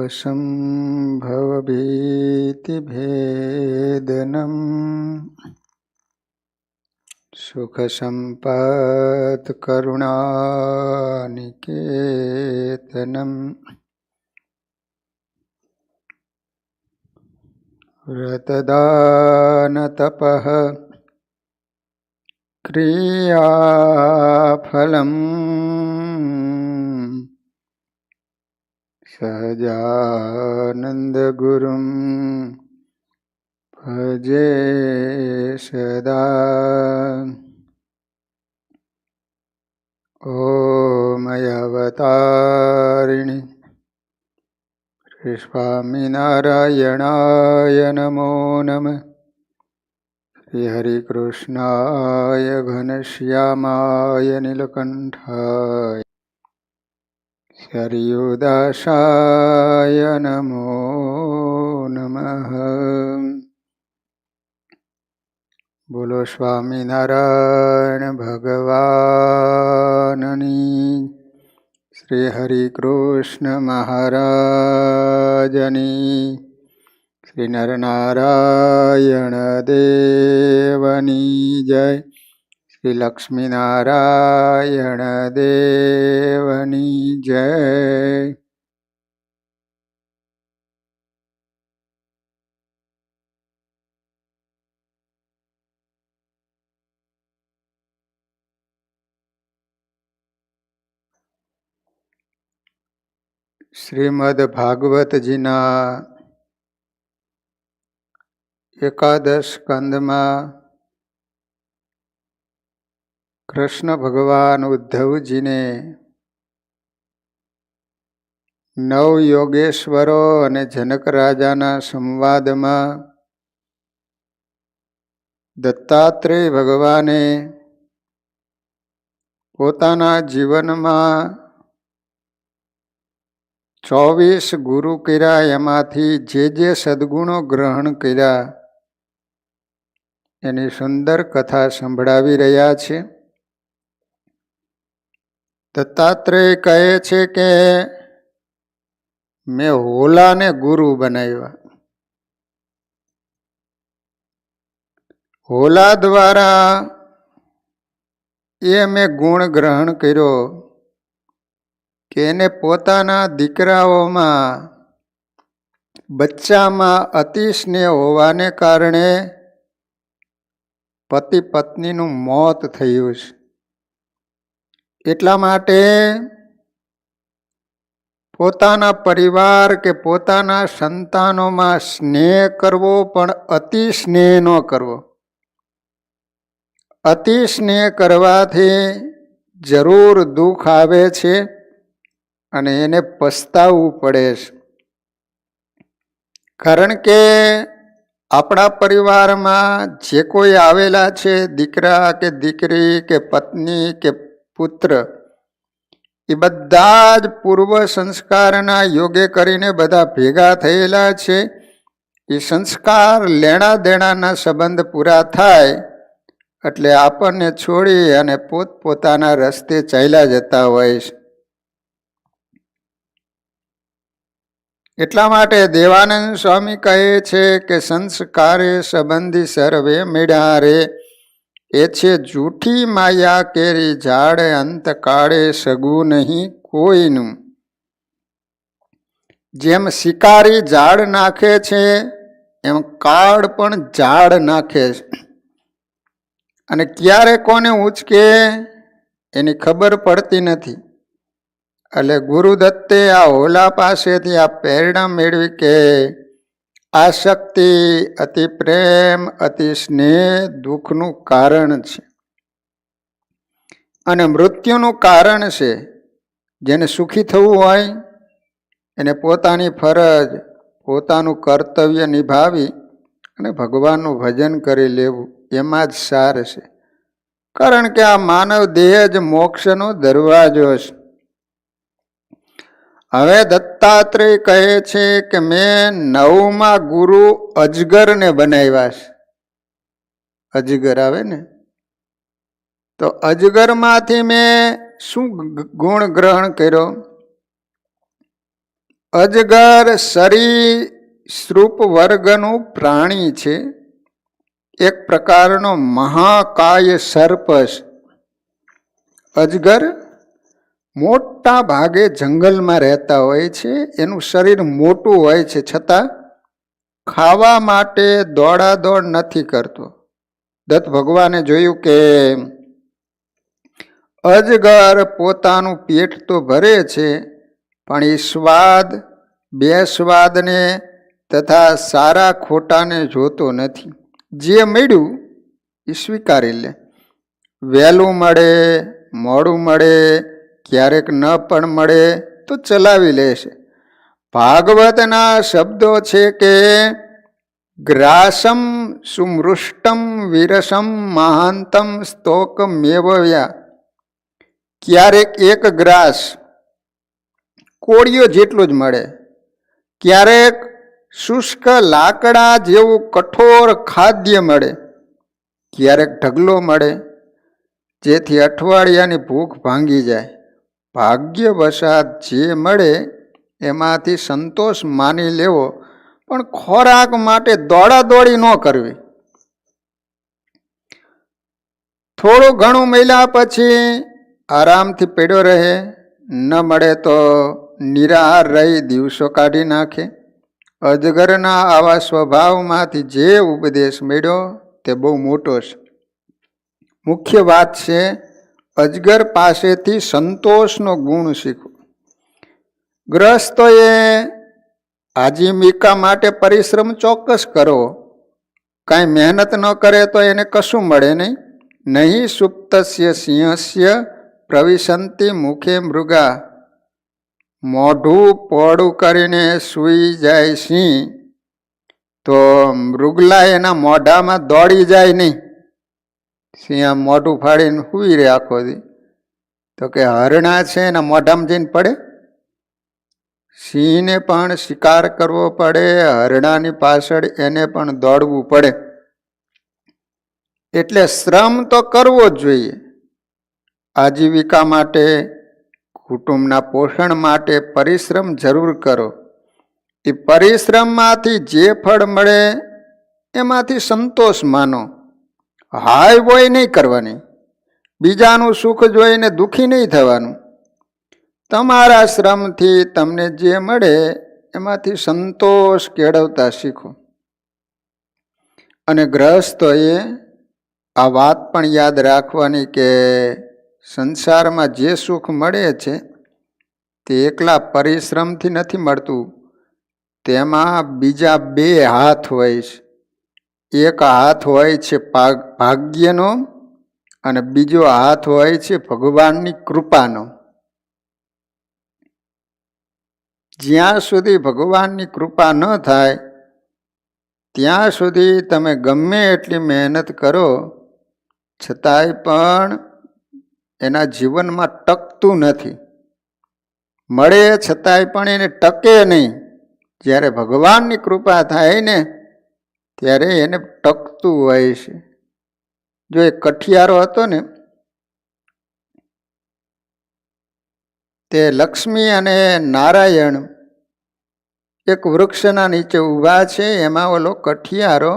भवसम्भवभीतिभेदनम् सुखसम्पत्करुणानिकेतनम् व्रतदानतपः क्रियाफलम् सहजानन्दगुरुं भजे सदा। ॐ अवतारिणि श्री स्वामिनारायणाय नमो नमः। श्री हरिकृष्णाय घनश्यामाय नीलकण्ठाय हरियुदासाय नमो नमः। बोलो स्वामिनारायण भगवाननी, श्री हरिकृष्ण महाराजनी, श्री नरनारायण देवनी जय, श्री लक्ष्मीनारायण देवनी जय। શ્રીમદ ભાગવતજીના એકાદશ સ્કંદમાં કૃષ્ણ ભગવાન ઉદ્ધવજીને નવ યોગેશ્વરો અને જનક રાજાના સંવાદમાં દત્તાત્રેય ભગવાને પોતાના જીવનમાં 24 ગુરુ કર્યા, એમાંથી જે સદ્ગુણો ગ્રહણ કર્યા એની સુંદર કથા સંભળાવી રહ્યા છે. દત્તાત્રેય કહે છે કે મેં હોલાને ગુરુ બનાવ્યા. હોલા દ્વારા એ મેં ગુણ ગ્રહણ કર્યો કે એને પોતાના દીકરાઓમાં બચ્ચામાં અતિ સ્નેહ હોવાને કારણે પતિ પત્નીનું મોત થયું છે. એટલા માટે પોતાના પરિવાર કે પોતાના સંતાનોમાં સ્નેહ કરવો, પણ અતિ સ્નેહ ન કરવો. અતિ સ્નેહ કરવાથી જરૂર દુઃખ આવે છે અને એને પસ્તાવવું પડે છે. કારણ કે આપણા પરિવારમાં જે કોઈ આવેલા છે, દીકરા કે દીકરી કે પત્ની કે પુત્ર, એ બધા જ પૂર્વ સંસ્કારના યોગે કરીને બધા ભેગા થયેલા છે. એ સંસ્કાર લેણા દેણાના સંબંધ પૂરા થાય એટલે આપણને છોડી અને પોતપોતાના રસ્તે ચાલ્યા જતા હોય છે. એટલા માટે દેવાનંદ સ્વામી કહે છે કે સંસ્કારે સંબંધી સર્વે મેળા રે, એ છે જૂઠી માયા કેરી ઝાડ, અંતકાળે સગું નહીં કોઈનું. જેમ શિકારી ઝાડ નાખે છે એમ કાળ પણ ઝાડ નાખે છે, અને ક્યારે કોને ઉચકે એની ખબર પડતી નથી. એટલે ગુરુદત્તે આ હોલા પાસેથી આ પ્રેરણા મેળવી કે આસક્તિ, અતિ પ્રેમ, અતિ સ્નેહ દુઃખનું કારણ છે અને મૃત્યુનું કારણ છે. જેને સુખી થવું હોય એને પોતાની ફરજ, પોતાનું કર્તવ્ય નિભાવી અને ભગવાનનું ભજન કરી લેવું, એમાં જ સાર છે. કારણ કે આ માનવ દેહ જ મોક્ષનો દરવાજો છે. હવે દત્તાત્રેય કહે છે કે મેં 9મા ગુરુ અજગરને બનાવ્યા છે. અજગર આવે ને, તો અજગરમાંથી મેં શું ગુણ ગ્રહણ કર્યો? અજગર સરીસૃપ વર્ગનું પ્રાણી છે. એક પ્રકારનો મહાકાય સર્પ છે. અજગર મોટા ભાગે જંગલમાં રહેતા હોય છે. એનું શરીર મોટું હોય છે, છતાં ખાવા માટે દોડાદોડ નથી કરતો. દત્ત ભગવાને જોયું કે અજગર પોતાનું પેટ તો ભરે છે, પણ એ સ્વાદ, બે સ્વાદને તથા સારા ખોટાને જોતો નથી. જે મળ્યું એ સ્વીકારી લે. વહેલું મળે, મોડું મળે, ક્યારેક ન પણ મળે તો ચલાવી લેશે. ભાગવતના શબ્દો છે કે ગ્રાસમ સુમૃષ્ટમ વિરસમ મહાંતમ સ્તોકમેવયા. ક્યારેક એક ગ્રાસ કોળીઓ જેટલું જ મળે, ક્યારેક શુષ્ક લાકડા જેવું કઠોર ખાદ્ય મળે, ક્યારેક ઢગલો મળે, જેથી અઠવાડિયાની ભૂખ ભાંગી જાય. ભાગ્યવશાત જે મળે એમાંથી સંતોષ માની લેવો, પણ ખોરાક માટે દોડાદોડી ન કરવી. થોડું ઘણું મળ્યા પછી આરામથી પડ્યો રહે, ન મળે તો નિરાહાર રહી દિવસો કાઢી નાખે. અજગરના આવા સ્વભાવમાંથી જે ઉપદેશ મળ્યો તે બહુ મોટો છે. મુખ્ય વાત છે અજગર પાસેથી સંતોષનો ગુણ શીખવો. ગ્રસ્તોએ આજીવિકા માટે પરિશ્રમ ચોક્કસ કરવો. કાંઈ મહેનત ન કરે તો એને કશું મળે નહીં. નહીં સુપ્તસ્ય સિંહસ્ય પ્રવિશંતિ મુખે મૃગા. મોઢું પહોળું કરીને સૂઈ જાય સિંહ તો મૃગલા એના મોઢામાં દોડી જાય નહીં. સિંહ મોઢું ફાડીને સૂઈ રહે આખો દી. તો કે હરણા છે એના મોઢામાં જઈને પડે. સિંહને પણ શિકાર કરવો પડે, હરણાની પાછળ એને પણ દોડવું પડે. એટલે શ્રમ તો કરવો જ જોઈએ. આજીવિકા માટે, કુટુંબના પોષણ માટે પરિશ્રમ જરૂર કરો. એ પરિશ્રમમાંથી જે ફળ મળે એમાંથી સંતોષ માનો. હાય હોય નહીં કરવાની. બીજાનું સુખ જોઈને દુઃખી નહીં થવાનું. તમારા શ્રમથી તમને જે મળે એમાંથી સંતોષ કેળવતા શીખો. અને ગ્રહસ્થોએ આ વાત પણ યાદ રાખવાની કે સંસારમાં જે સુખ મળે છે તે એકલા પરિશ્રમથી નથી મળતું. તેમાં બીજા બે હાથ હોય છે. એક હાથ હોય છે ભાગ્યનો અને બીજો હાથ હોય છે ભગવાનની કૃપાનો. જ્યાં સુધી ભગવાનની કૃપા ન થાય ત્યાં સુધી તમે ગમે એટલી મહેનત કરો છતાંય પણ એના જીવનમાં ટકતું નથી. મળે છતાંય પણ એને ટકે નહીં. જ્યારે ભગવાનની કૃપા થાય ને ત્યારે એને ટકતું હોય છે. જો એ કઠિયારો હતો ને તે લક્ષ્મી અને નારાયણ એક વૃક્ષના નીચે ઊભા છે. એમાં ઓલો કઠિયારો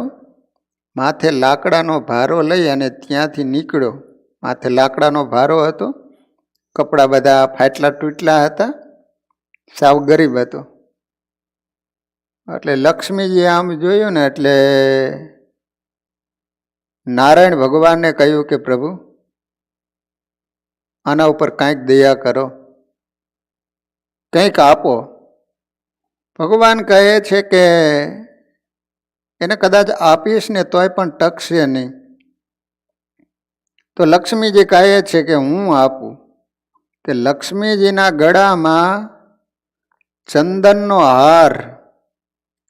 માથે લાકડાનો ભારો લઈ અને ત્યાંથી નીકળ્યો. માથે લાકડાનો ભારો હતો, કપડાં બધા ફાટલા તૂટલા હતા, સાવ ગરીબ હતો. એટલે લક્ષ્મીજી આમ જોયું ને એટલે નારાયણ ભગવાનને કહ્યું કે પ્રભુ આના ઉપર કાંઈક દયા કરો, કંઈક આપો. ભગવાન કહે છે કે એને કદાચ આપીશ ને તોય પણ ટકશે નહીં. તો લક્ષ્મીજી કહે છે કે હું આપું. કે લક્ષ્મીજીના ગળામાં ચંદનનો હાર,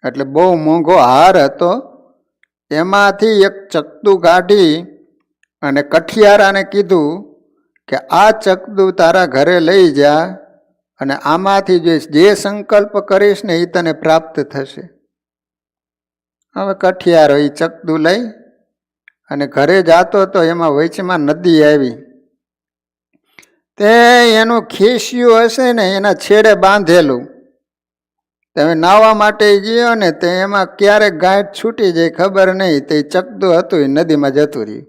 એટલે બહુ મોંઘો હાર હતો, એમાંથી એક ચકદું કાઢી અને કઠિયારાને કીધું કે આ ચકદું તારા ઘરે લઈ જા અને આમાંથી જે સંકલ્પ કરીશ ને એ તને પ્રાપ્ત થશે. હવે કઠિયારો એ ચકદું લઈ અને ઘરે જાતો તો એમાં વચમાં નદી આવી. તે એનું ખીસ્યું હશે ને એના છેડે બાંધેલું તમે નાહવા માટે ગયો ને તે એમાં ક્યારેક ગાંઠ છૂટી જાય ખબર નહીં, તે ચકદું હતું એ નદીમાં જતું રહ્યું.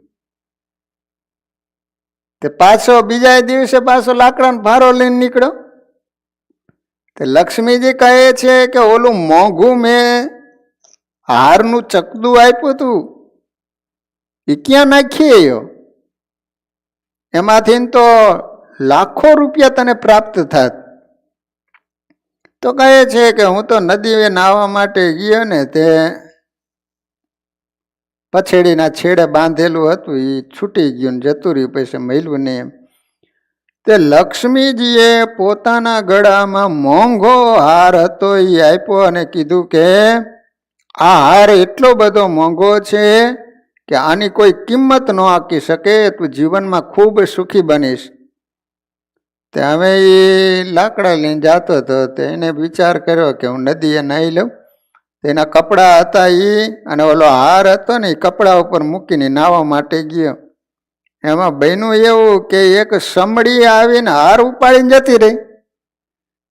તે પાછો બીજા દિવસે પાછો લાકડાનો ભારો લઈને નીકળ્યો. તે લક્ષ્મીજી કહે છે કે ઓલું મોંઘું મેં હારનું ચકદું આપ્યું હતું એ ક્યાં નાખીએ? એમાંથી તો લાખો રૂપિયા તને પ્રાપ્ત થાત. તો કહે છે કે હું તો નદીએ નાહવા માટે ગયો ને તે પછેડીના છેડે બાંધેલું હતું એ છૂટી ગયું ને જતું રહ્યું, પછી મળ્યું ને એમ. તે લક્ષ્મીજીએ પોતાના ગળામાં મોંઘો હાર હતો એ આપ્યો અને કીધું કે આ હાર એટલો બધો મોંઘો છે કે આની કોઈ કિંમત ન આંકી શકે, તું જીવનમાં ખૂબ સુખી બનીશ. તે હવે એ લાકડા લઈને જતો હતો. તેને વિચાર કર્યો કે હું નદીએ નાહી લઉં. તેના કપડાં હતા એ અને ઓલો હાર હતો ને એ કપડા ઉપર મૂકીને નાહવા માટે ગયો. એમાં બન્યું એવું કે એક સમડી આવીને હાર ઉપાડીને જતી રહી.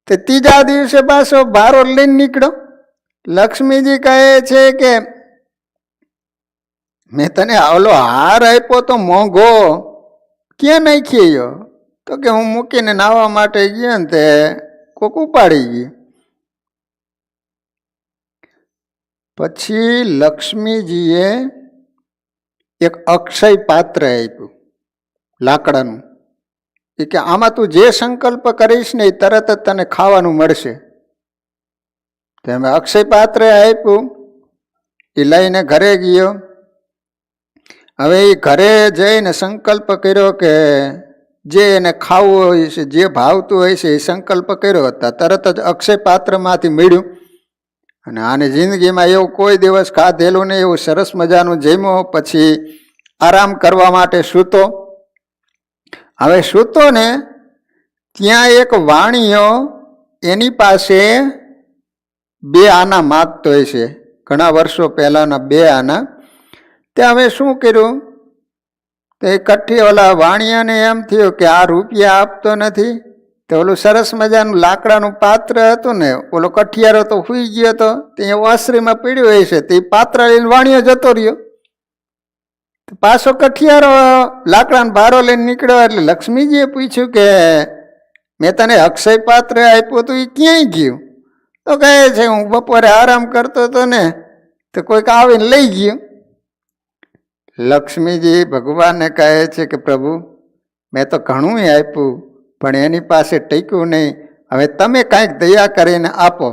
તે ત્રીજા દિવસે પાછો ભારો લઈને નીકળ્યો. લક્ષ્મીજી કહે છે કે મેં તને ઓલો હાર આપ્યો તો મોંઘો, ક્યાં નાખ્યો? તો કે હું મૂકીને નાહવા માટે ગયો ને તે કોક ઉપાડી ગયું. પછી લક્ષ્મીજીએ એક અક્ષય પાત્ર આપ્યું લાકડાનું. એ કે આમાં તું જે સંકલ્પ કરીશ ને એ તરત જ તને ખાવાનું મળશે. તેમ અક્ષય પાત્ર આપ્યું. એ લઈને ઘરે ગયો. હવે એ ઘરે જઈને સંકલ્પ કર્યો કે જે એને ખાવું હોય છે, જે ભાવતું હોય છે એ સંકલ્પ કર્યો હતા. તરત જ અક્ષય પાત્રમાંથી મળ્યું. અને આની જિંદગીમાં એવું કોઈ દિવસ ખાધેલું નહીં, એવું સરસ મજાનું જમ્યો. પછી આરામ કરવા માટે સૂતો. હવે સૂતો ને ત્યાં એક વાણિયો એની પાસે 2 આના માગતો હોય છે, ઘણા વર્ષો પહેલાના 2 આના. તે હવે શું કર્યું? તે કઠી ઓલા વાણિયાને એમ થયું કે આ રૂપિયા આપતો નથી. તો ઓલું સરસ મજાનું લાકડાનું પાત્ર હતું ને, ઓલો કઠિયારો તો સૂઈ ગયો હતો, તે ઓસરીમાં પીડ્યો હોય છે. તે પાત્ર લઈને વાણિયો જતો રહ્યો. પાછો કઠિયારો લાકડાનો ભારો લઈને નીકળ્યો. એટલે લક્ષ્મીજીએ પૂછ્યું કે મેં તને અક્ષય પાત્ર આપ્યું હતું એ ક્યાંય ગયું? તો કહે છે હું બપોરે આરામ કરતો હતો ને તો કોઈક આવીને લઈ ગયું. લક્ષ્મીજી ભગવાનને કહે છે કે પ્રભુ મેં તો ઘણું આપ્યું પણ એની પાસે ટેક્યું નહીં, હવે તમે કાંઈક દયા કરીને આપો.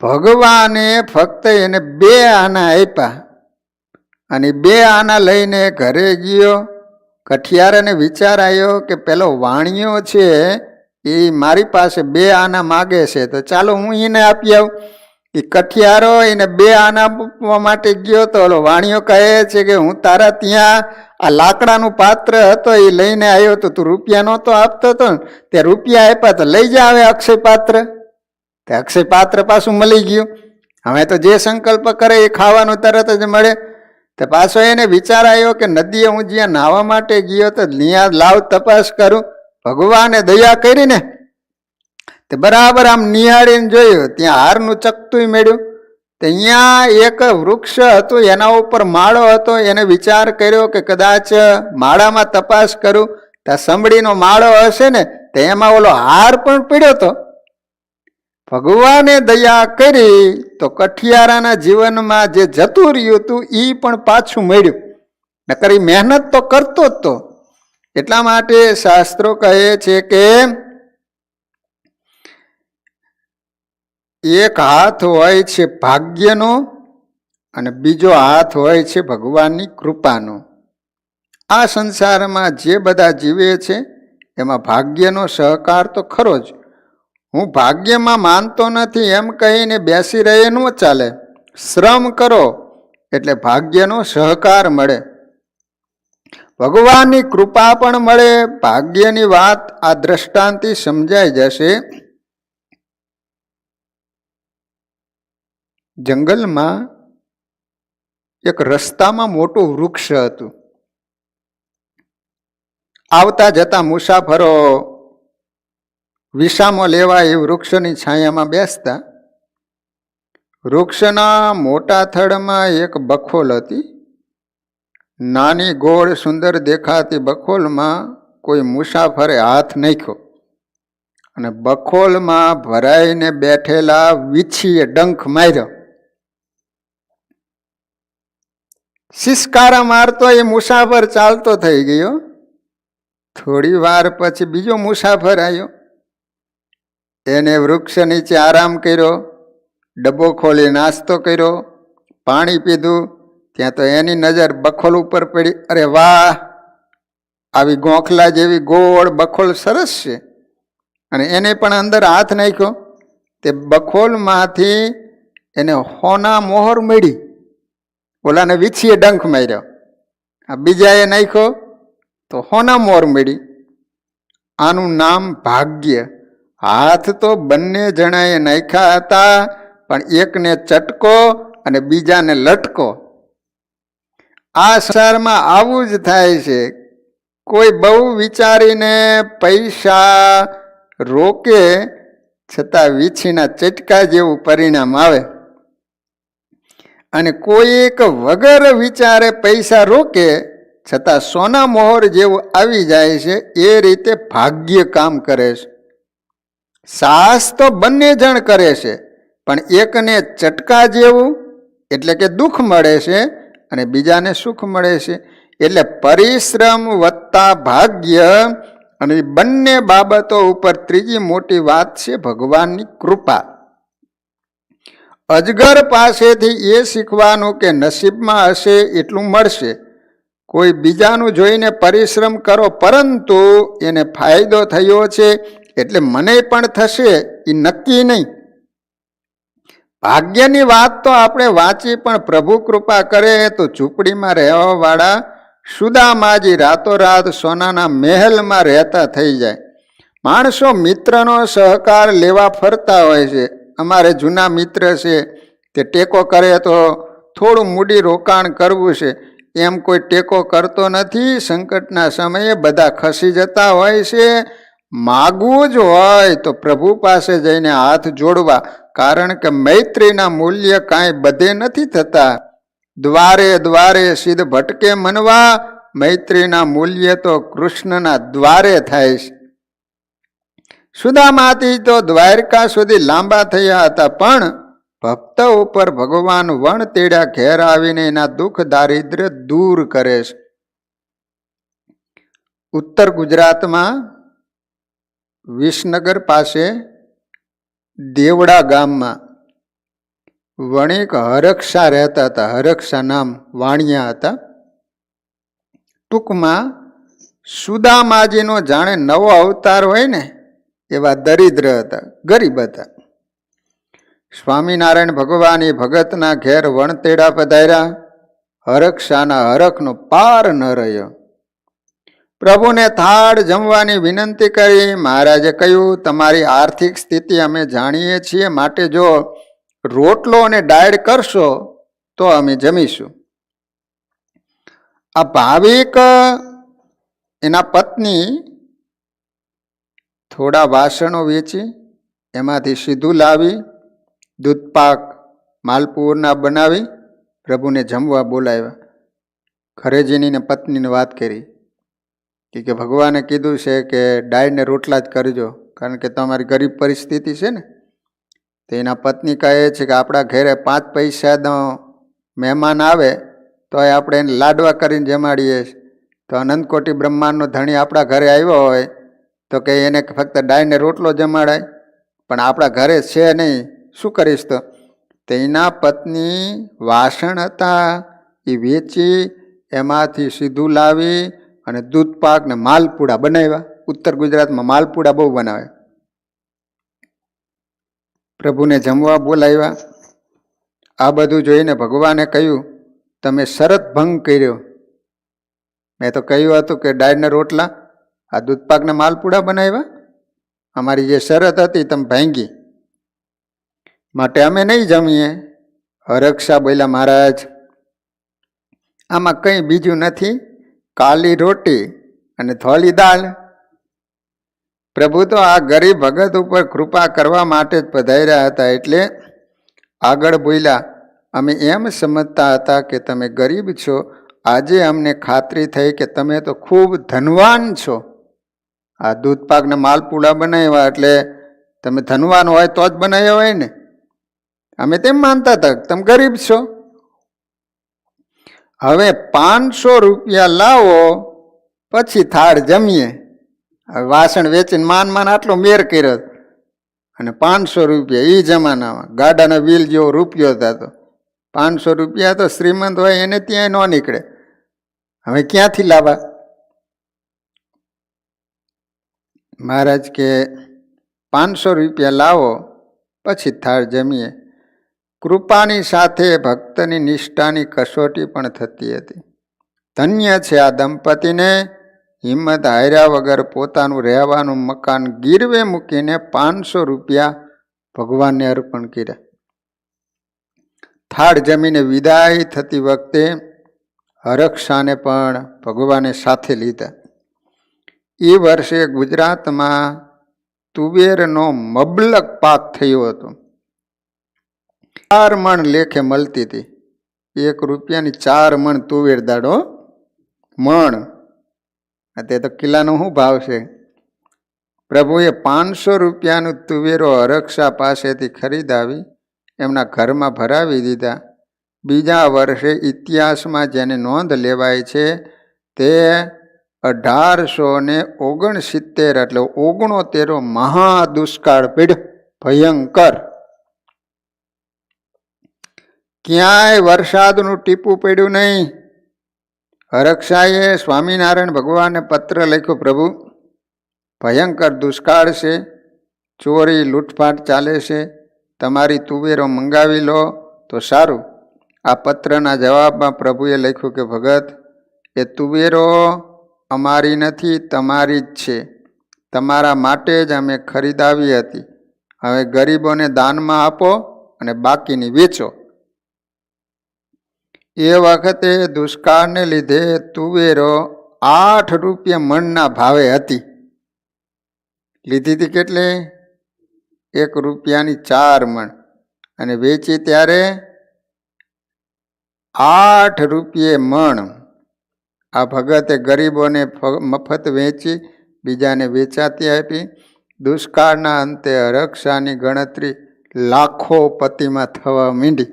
ભગવાને ફક્ત એને 2 આના આપ્યા અને 2 આના લઈને ઘરે ગયો. કઠિયારાને વિચાર આવ્યો કે પેલો વાણિયો છે એ મારી પાસે 2 આના માગે છે, તો ચાલો હું એને આપી આવું. એ કઠિયારો એને 2 આના આપવા માટે ગયો તો ઓલો વાણિયો કહે છે કે હું તારા ત્યાં આ લાકડાનું પાત્ર હતો એ લઈને આવ્યો તો તું રૂપિયા નહોતો આપતો હતો ને, તે રૂપિયા આપ્યા તો લઈ જા હવે અક્ષય પાત્ર. તે અક્ષય પાત્ર પાછું મળી ગયું. હવે તો જે સંકલ્પ કરે એ ખાવાનું તરત જ મળે. તો પાછો એને વિચાર આવ્યો કે નદીએ હું જ્યાં નાહવા માટે ગયો તો ત્યાં લાવ તપાસ કરું. ભગવાને દયા કરીને તે બરાબર આમ નિહાળીને જોયું, ત્યાં હારનું ચકતું મળ્યું. તો અહીંયા એક વૃક્ષ હતું, એના ઉપર માળો હતો. એને વિચાર કર્યો કે કદાચ માળામાં તપાસ કરું તો સમડીનો માળો હશે ને, તો એમાં ઓલો હાર પણ પડ્યો હતો. ભગવાને દયા કરી તો કઠિયારાના જીવનમાં જે જતું રહ્યું હતું એ પણ પાછું મળ્યું. નકર એ મહેનત તો કરતો જ તો. એટલા માટે શાસ્ત્રો કહે છે કે એક હાથ હોય છે ભાગ્યનો અને બીજો હાથ હોય છે ભગવાનની કૃપાનો. આ સંસારમાં જે બધા જીવે છે એમાં ભાગ્યનો સહકાર તો ખરો જ. હું ભાગ્યમાં માનતો નથી એમ કહીને બેસી રહે ન ચાલે. શ્રમ કરો એટલે ભાગ્યનો સહકાર મળે, ભગવાનની કૃપા પણ મળે. ભાગ્યની વાત આ દ્રષ્ટાંતથી સમજાઈ જશે. જંગલમાં એક રસ્તામાં મોટું વૃક્ષ હતું. આવતા જતા મુસાફરો વિસામો લેવા એ વૃક્ષની છાયામાં બેસતા. વૃક્ષના મોટા થડમાં એક બખોલ હતી. નાની ગોળ સુંદર દેખાતી બખોલમાં કોઈ મુસાફરે હાથ નાખ્યો અને બખોલમાં ભરાઈને બેઠેલા વીછીએ ડંખ માર્યો. સિસકારા મારતો એ મુસાફર ચાલતો થઈ ગયો. થોડી વાર પછી બીજો મુસાફર આવ્યો. એને વૃક્ષ નીચે આરામ કર્યો, ડબ્બો ખોલી નાસ્તો કર્યો, પાણી પીધું. ત્યાં તો એની નજર બખોલ ઉપર પડી. અરે વાહ, આવી ગોખલા જેવી ગોળ બખોલ સરસ છે. અને એને પણ અંદર હાથ નાખ્યો. તે બખોલમાંથી એને હોના મોહર મળી. ઓલાને વીછીએ ડંખ માર્યો. આ બીજાએ નાખ્યો તો હોના મોહર મળી. આનું નામ ભાગ્ય. હાથ તો બંને જણાએ નાખ્યા હતા, પણ એકને ચટકો અને બીજાને લટકો. આ સંસારમાં આવું જ થાય છે. કોઈ બહુ વિચારીને પૈસા રોકે છતાં વીછીના ચટકા જેવું પરિણામ આવે, અને કોઈ એક વગર વિચારે પૈસા રોકે છતાં સોના મોહર જેવું આવી જાય છે. એ રીતે ભાગ્ય કામ કરે છે. સાહસ તો બંને જણ કરે છે, પણ એકને ચટકા જેવું એટલે કે દુઃખ મળે છે અને બીજાને સુખ મળે છે. એટલે પરિશ્રમ વત્તા ભાગ્ય, અને બંને બાબતો ઉપર ત્રીજી મોટી વાત છે ભગવાનની કૃપા. અજગર પાસેથી એ શીખવાનું કે નસીબમાં હશે એટલું મળશે. કોઈ બીજાનું જોઈને પરિશ્રમ કરો, પરંતુ એને ફાયદો થયો છે એટલે મને પણ થશે એ નક્કી નહીં. ભાગ્યની વાત તો આપણે વાંચી, પણ પ્રભુ કૃપા કરે તો ઝૂંપડીમાં રહેવાવાળા સુદામાજી રાતોરાત સોનાના મહેલમાં રહેતા થઈ જાય. માણસો મિત્રનો સહકાર લેવા ફરતા હોય છે. અમારે જૂના મિત્ર છે, તે ટેકો કરે તો થોડું મૂડી રોકાણ કરવું છે. એમ કોઈ ટેકો કરતો નથી. સંકટના સમયે બધા ખસી જતા હોય છે. માગવું જ હોય તો પ્રભુ પાસે જઈને હાથ જોડવા, કારણ કે મૈત્રીના મૂલ્ય કાંઈ બધે નથી થતા. દ્વારે દ્વારે સિદ્ધ ભટકે મનવા, મૈત્રીના મૂલ્ય તો કૃષ્ણના દ્વારે થાય છે. સુદામાથી તો દ્વારકા સુધી લાંબા થયા હતા, પણ ભક્ત ઉપર ભગવાન વણ તેડા ઘેર આવીને એના દુઃખ દારિદ્ર્ય દૂર કરે છે. ઉત્તર ગુજરાતમાં વિસનગર પાસે દેવડા ગામમાં વણિક હરક્ષા રહેતા હતા. હરક્ષા નામ વાણિયા હતા. ટૂંકમાં સુદામાજીનો જાણે નવો અવતાર હોય ને એવા દરિદ્ર હતા, ગરીબ હતા. સ્વામિનારાયણ ભગવાન એ ભગતના ઘેર વણતેડા પધાર્યા. હરક્ષાના હરખનો પાર ન રહ્યો. પ્રભુને થાળ જમવાની વિનંતી કરી. મહારાજે કહ્યું, તમારી આર્થિક સ્થિતિ અમે જાણીએ છીએ, માટે જો રોટલો અને દાળ કરશો તો અમે જમીશું. આ ભાવિક એના પત્ની થોડા વાસણો વેચી એમાંથી સીધું લાવી દૂધપાક માલપુરના બનાવી પ્રભુને જમવા બોલાવ્યા. ઘરે જઈને પત્નીને વાત કરી કે ભગવાને કીધું છે કે દાળને રોટલા જ કરજો, કારણ કે તમારી ગરીબ પરિસ્થિતિ છે ને. તો એના પત્ની કહે છે કે આપણા ઘરે 5 પૈસાનો મહેમાન આવે તો આપણે એને લાડવા કરીને જમાડીએ. તો અનંતકોટી બ્રહ્માંડનો ધણી આપણા ઘરે આવ્યો હોય તો કે એને ફક્ત દાળને રોટલો જમાડાય, પણ આપણા ઘરે છે નહીં, શું કરીશ? તો તેના પત્ની વાસણ હતા એ વેચી એમાંથી સીધું લાવી અને દૂધપાક ને માલપુડા બનાવ્યા. ઉત્તર ગુજરાતમાં માલપુડા બહુ બનાવે. પ્રભુને જમવા બોલાવ્યા. આ બધું જોઈને ભગવાને કહ્યું, તમે શરત ભંગ કર્યો. મેં તો કહ્યું હતું કે દાળને રોટલા, આ દૂધપાકને માલપુડા બનાવ્યા. અમારી જે શરત હતી તમે ભાંગી, માટે અમે નહીં જમીએ. હરક્ષા બોલ્યા, મહારાજ આમાં કંઈ બીજું નથી, કાલી રોટી અને થોડી દાળ. પ્રભુ તો આ ગરીબ ભગત ઉપર કૃપા કરવા માટે જ પધાર્યા હતા. એટલે આગળ બોલ્યા, અમે એમ સમજતા હતા કે તમે ગરીબ છો. આજે અમને ખાતરી થઈ કે તમે તો ખૂબ ધનવાન છો. આ દૂધ પાકના માલપુડા બનાવ્યા એટલે તમે ધનવાન હોય તો જ બનાવ્યા હોય ને. અમે તેમ માનતા હતા તમે ગરીબ છો. હવે 500 રૂપિયા લાવો પછી થાળ જમીએ. વાસણ વેચીને માન આટલો મેર કર્યો અને 500 રૂપિયા એ જમાનામાં ગાડાના વ્હીલ જેવો રૂપિયો થતો. 500 રૂપિયા તો શ્રીમંત હોય એને ત્યાં ન નીકળે. હવે ક્યાંથી લાવવા? મહારાજ કે 500 રૂપિયા લાવો પછી થાળ જમીએ. કૃપાની સાથે ભક્તની નિષ્ઠાની કસોટી પણ થતી હતી. ધન્ય છે આ દંપતીને હિંમત હાર્યા વગર પોતાનું રહેવાનું મકાન ગીરવે મૂકીને 500 રૂપિયા ભગવાનને અર્પણ કર્યા. થાળ જમીને વિદાય થતી વખતે હરક્ષાને પણ ભગવાને સાથે લીધા. એ વર્ષે ગુજરાતમાં તુવેરનો મબલક પાક થયો હતો. 4 મણ લેખે મળતી હતી. 1 રૂપિયાની 4 મણ તુવેર દાડો મણ. તે તો કિલ્લાનો શું ભાવ છે? પ્રભુએ 500 રૂપિયાનું તુવેરો હરક્ષા પાસેથી ખરીદાવી એમના ઘરમાં ભરાવી દીધા. બીજા વર્ષે ઇતિહાસમાં જેની નોંધ લેવાય છે તે 1869 એટલે 69 મહાદુષ્કાળ પડ્યો, ભયંકર. ક્યાંય વરસાદનું ટીપું પડ્યું નહીં. હરક્ષાએ સ્વામિનારાયણ ભગવાનને પત્ર લખ્યો, પ્રભુ ભયંકર દુષ્કાળ છે, ચોરી લૂંટફાટ ચાલે છે, તમારી તુવેરો મંગાવી લો તો સારું. આ પત્રના જવાબમાં પ્રભુએ લખ્યું કે ભગત, એ તુવેરો અમારી નથી, તમારી જ છે. તમારા માટે જ અમે ખરીદાવી હતી. હવે ગરીબોને દાનમાં આપો અને બાકીની વેચો. એ વખતે દુષ્કાળને લીધે તુવેરો 8 રૂપિયા મણના ભાવે હતી. લીધી હતી કેટલે? 1 રૂપિયાની 4 મણ અને વેચી ત્યારે 8 રૂપિયે મણ. આ ભગતે ગરીબોને મફત વેચી, બીજાને વેચાતી આપી. દુષ્કાળના અંતે હરક્ષાની ગણતરી લાખો પતિમાં થવા માંડી.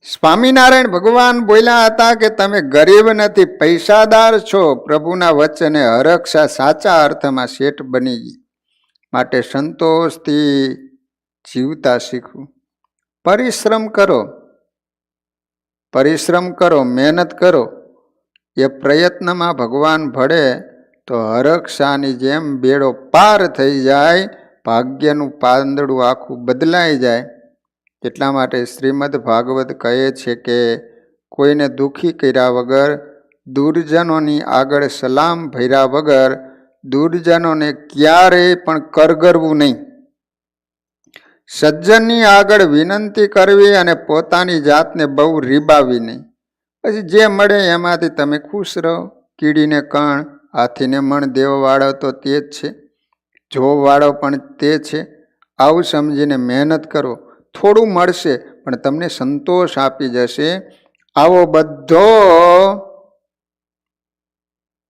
સ્વામિનારાયણ ભગવાન બોલ્યા હતા કે તમે ગરીબ નથી, પૈસાદાર છો. પ્રભુના વચને હરક્ષા સાચા અર્થમાં શેઠ બની ગઈ. માટે સંતોષથી જીવતા શીખવું. પરિશ્રમ કરો, મહેનત કરો. એ પ્રયત્નમાં ભગવાન ભળે તો હરક્ષાની જેમ બેડો પાર થઈ જાય, ભાગ્યનું પાંદડું આખું બદલાઈ જાય. એટલા માટે શ્રીમદ ભાગવત કહે છે કે કોઈને દુઃખી કર્યા વગર, દુર્જનોની આગળ સલામ ભર્યા વગર, દુર્જનોને ક્યારેય પણ કરગરવું નહીં. સજ્જનની આગળ વિનંતી કરવી અને પોતાની જાતને બહુ રીબાવી નહીં. પછી જે મળે એમાંથી તમે ખુશ રહો. કીડીને કણ, હાથીને મણ દેવવાળો તો તે જ છે, જોવાળો પણ તે છે. આવું સમજીને મહેનત કરો. થોડું મળશે પણ તમને સંતોષ આપી જશે. આવો બધો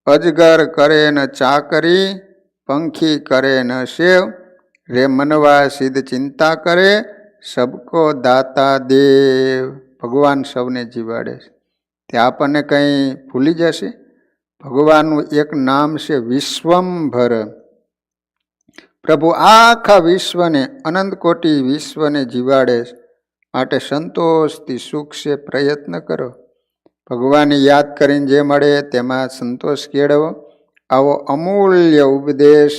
અજગર કરે ન ચાકરી, પંખી કરે ન સેવ, રે મનવા સિદ્ધ ચિંતા કરે, સબકો દાતા દેવ. ભગવાન સૌને જીવાડે છે. તે આપણને કંઈ ભૂલી જશે? ભગવાનનું એક નામ છે વિશ્વંભર. પ્રભુ આખા વિશ્વને, અનંત કોટી વિશ્વને જીવાડે છે. માટે સંતોષથી સુખ છે પ્રયત્ન કરો. ભગવાનને યાદ કરીને જે મળે તેમાં સંતોષ કેળવો. આવો અમૂલ્ય ઉપદેશ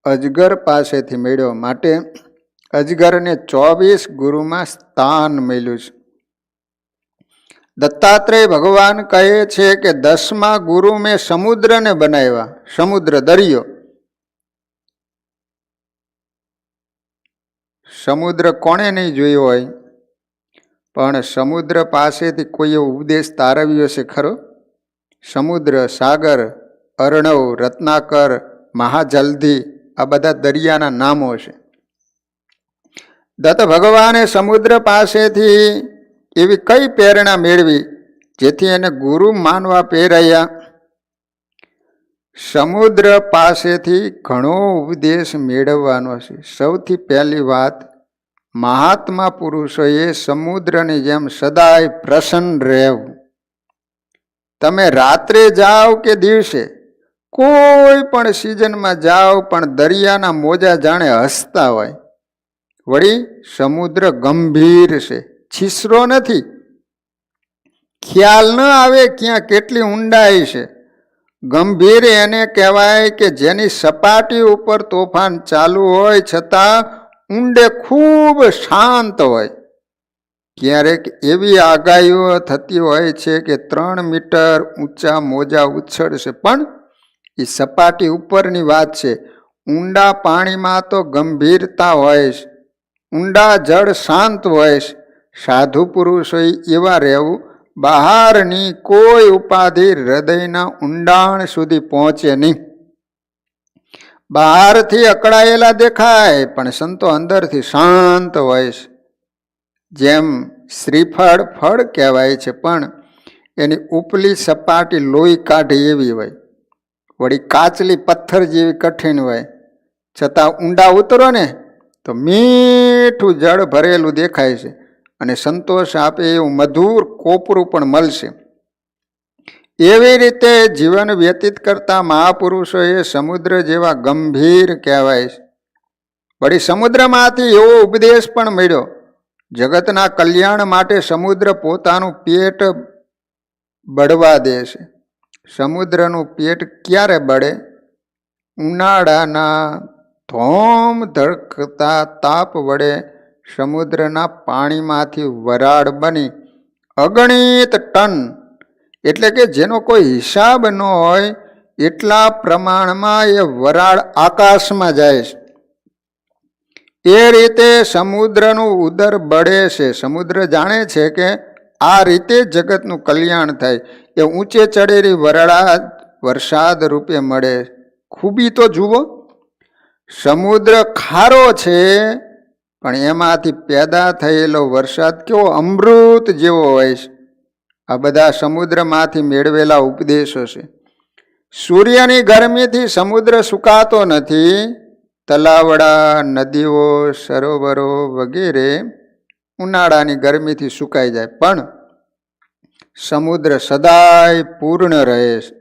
અજગર પાસેથી મળ્યો. માટે અજગરને 24 ગુરુમાં સ્થાન મળ્યું છે. દત્તાત્રેય ભગવાન કહે છે કે 10મા ગુરુ મેં સમુદ્રને બનાવ્યા. સમુદ્ર, દરિયો. સમુદ્ર કોણે નહીં જોયો હોય, પણ સમુદ્ર પાસેથી કોઈએ ઉપદેશ તારવ્યો છે ખરો? સમુદ્ર, સાગર અર્ણવ, રત્નાકર, મહાજલધિ આ બધા દરિયાના નામો છે. દત્ત ભગવાને સમુદ્ર પાસેથી એવી કઈ પ્રેરણા મેળવી જેથી એને ગુરુ માનવા પ્રેરાયા? સમુદ્ર પાસેથી ઘણો ઉપદેશ મેળવવાનો છે. સૌથી પહેલી વાત, મહાત્મા પુરુષોએ સમુદ્રની જેમ સદાય પ્રસન્ન રહેવું. તમે રાત્રે જાઓ કે દિવસે, કોઈ પણ સિઝનમાં જાઓ પણ દરિયાના મોજા જાણે હસતા હોય. વળી સમુદ્ર ગંભીર છે, છીસરો નથી. ખ્યાલ ન આવે ક્યાં કેટલી ઊંડાઈ છે. ગંભીર એને કહેવાય કે જેની સપાટી ઉપર તોફાન ચાલુ હોય છતાં ઊંડે ખૂબ શાંત હોય. ક્યારેક એવી આગાહીઓ થતી હોય છે કે 3 મીટર ઊંચા મોજા ઉછળશે, પણ એ સપાટી ઉપરની વાત છે. ઊંડા પાણીમાં તો ગંભીરતા હોય છે, ઊંડા જળ શાંત હોય છે. સાધુ પુરુષોએ એવા રહેવું. બહારની કોઈ ઉપાધિ હૃદયના ઊંડાણ સુધી પહોંચે નહીં. બહારથી અકળાયેલા દેખાય પણ સંતો અંદરથી શાંત હોય છે. જેમ શ્રીફળ ફળ કહેવાય છે પણ એની ઉપલી સપાટી લોહી કાઢે એવી હોય. વળી કાચલી પથ્થર જેવી કઠિન હોય, છતાં ઊંડા ઉતરો ને તો મીઠું જળ ભરેલું દેખાય છે અને સંતોષ આપે એવું મધુર કોપરું પણ મળશે. એવી રીતે જીવન વ્યતીત કરતા મહાપુરુષોએ સમુદ્ર જેવા ગંભીર કહેવાય છે. વળી સમુદ્રમાંથી એવો ઉપદેશ પણ મળ્યો. જગતના કલ્યાણ માટે સમુદ્ર પોતાનું પેટ બળવા દે છે. સમુદ્રનું પેટ ક્યારે બળે? ઉનાળાના ધોમ ધડકતા તાપ વડે સમુદ્રના પાણીમાંથી વરાળ બની અગણિત ટન, એટલે કે જેનો કોઈ હિસાબ ન હોય એટલા પ્રમાણમાં એ વરાળ આકાશમાં જાય છે. એ રીતે સમુદ્રનું ઉદર બળે છે. સમુદ્ર જાણે છે કે આ રીતે જગતનું કલ્યાણ થાય. એ ઊંચે ચડેલી વરાળ વરસાદ રૂપે મળે. ખૂબી તો જુઓ, સમુદ્ર ખારો છે પણ એમાંથી પેદા થયેલો વરસાદ કેવો અમૃત જેવો હોય છે. આ બધા સમુદ્રમાંથી મેળવેલા ઉપદેશો છે. સૂર્યની ગરમીથી સમુદ્ર સુકાતો નથી. તલાવડા, નદીઓ, સરોવરો વગેરે ઉનાળાની ગરમીથી સુકાઈ જાય, પણ સમુદ્ર સદાય પૂર્ણ રહે છે.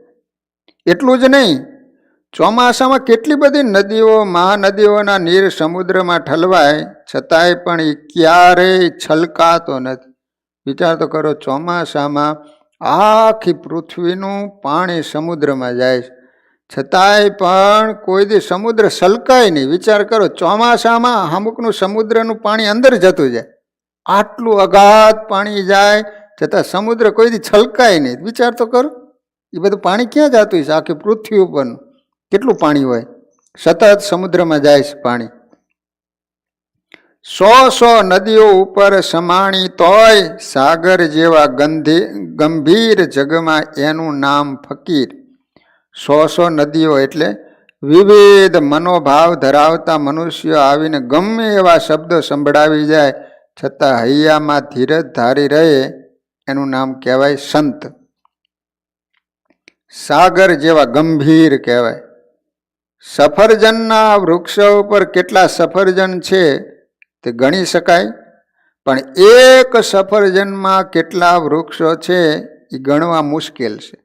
એટલું જ નહીં, ચોમાસામાં કેટલી બધી નદીઓ, મહાનદીઓના નીર સમુદ્રમાં ઠલવાય છતાંય પણ એ ક્યારેય છલકાતો નથી. વિચાર તો કરો, ચોમાસામાં આખી પૃથ્વીનું પાણી સમુદ્રમાં જાય છે છતાંય પણ કોઈ દી સમુદ્ર છલકાય નહીં. વિચાર કરો, ચોમાસામાં અમુકનું સમુદ્રનું પાણી અંદર જતું જાય, આટલું અગાધ પાણી જાય છતાં સમુદ્ર કોઈ દી છલકાય નહીં. વિચાર તો કરો, એ બધું પાણી ક્યાં જતું છે? આખી પૃથ્વી ઉપરનું કેટલું પાણી હોય, સતત સમુદ્રમાં જાય છે પાણી. 100 નદીઓ ઉપર સમાણી તોય સાગર જેવા ગંભીર જગમાં એનું નામ ફકીર. 100 નદીઓ એટલે વિવિધ મનોભાવ ધરાવતા મનુષ્યો આવીને ગમે એવા શબ્દો સંભળાવી જાય છતાં હૈયામાં ધીરજ ધારી રહે, એનું નામ કહેવાય સંત. સાગર જેવા ગંભીર કહેવાય. સફરજનના વૃક્ષો ઉપર કેટલા સફરજન છે તે ગણી શકાય, પણ એક સફરજનમાં કેટલા વૃક્ષો છે એ ગણવા મુશ્કેલ છે.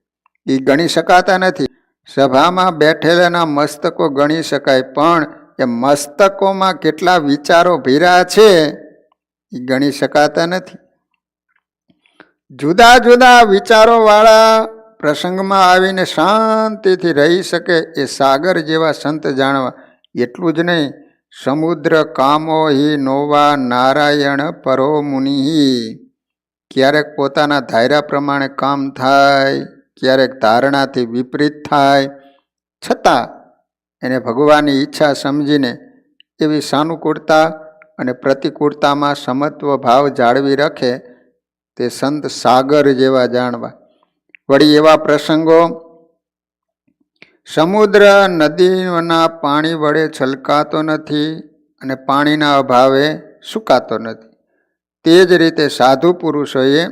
એ ગણી શકાતા નથી. સભામાં બેઠેલાના મસ્તકો ગણી શકાય, પણ એ મસ્તકોમાં કેટલા વિચારો ભીરા છે એ ગણી શકાતા નથી. જુદા જુદા વિચારો વાળા પ્રસંગમાં આવીને શાંતિથી રહી શકે એ સાગર જેવા સંત જાણવા. એટલું જ નહીં, સમુદ્ર કામો હિ નોવા નારાયણ પરો મુનિ. ક્યારેક પોતાના ધાર્યા પ્રમાણે કામ થાય, ક્યારેક ધારણાથી વિપરીત થાય, છતાં એને ભગવાનની ઈચ્છા સમજીને એવી સાનુકૂળતા અને પ્રતિકૂળતામાં સમત્વ ભાવ જાળવી રાખે તે સંત સાગર જેવા જાણવા. વળી એવા પ્રસંગો સમુદ્ર નદીના પાણી વડે છલકાતો નથી અને પાણીના અભાવે સુકાતો નથી. તે જ રીતે સાધુ પુરુષોએ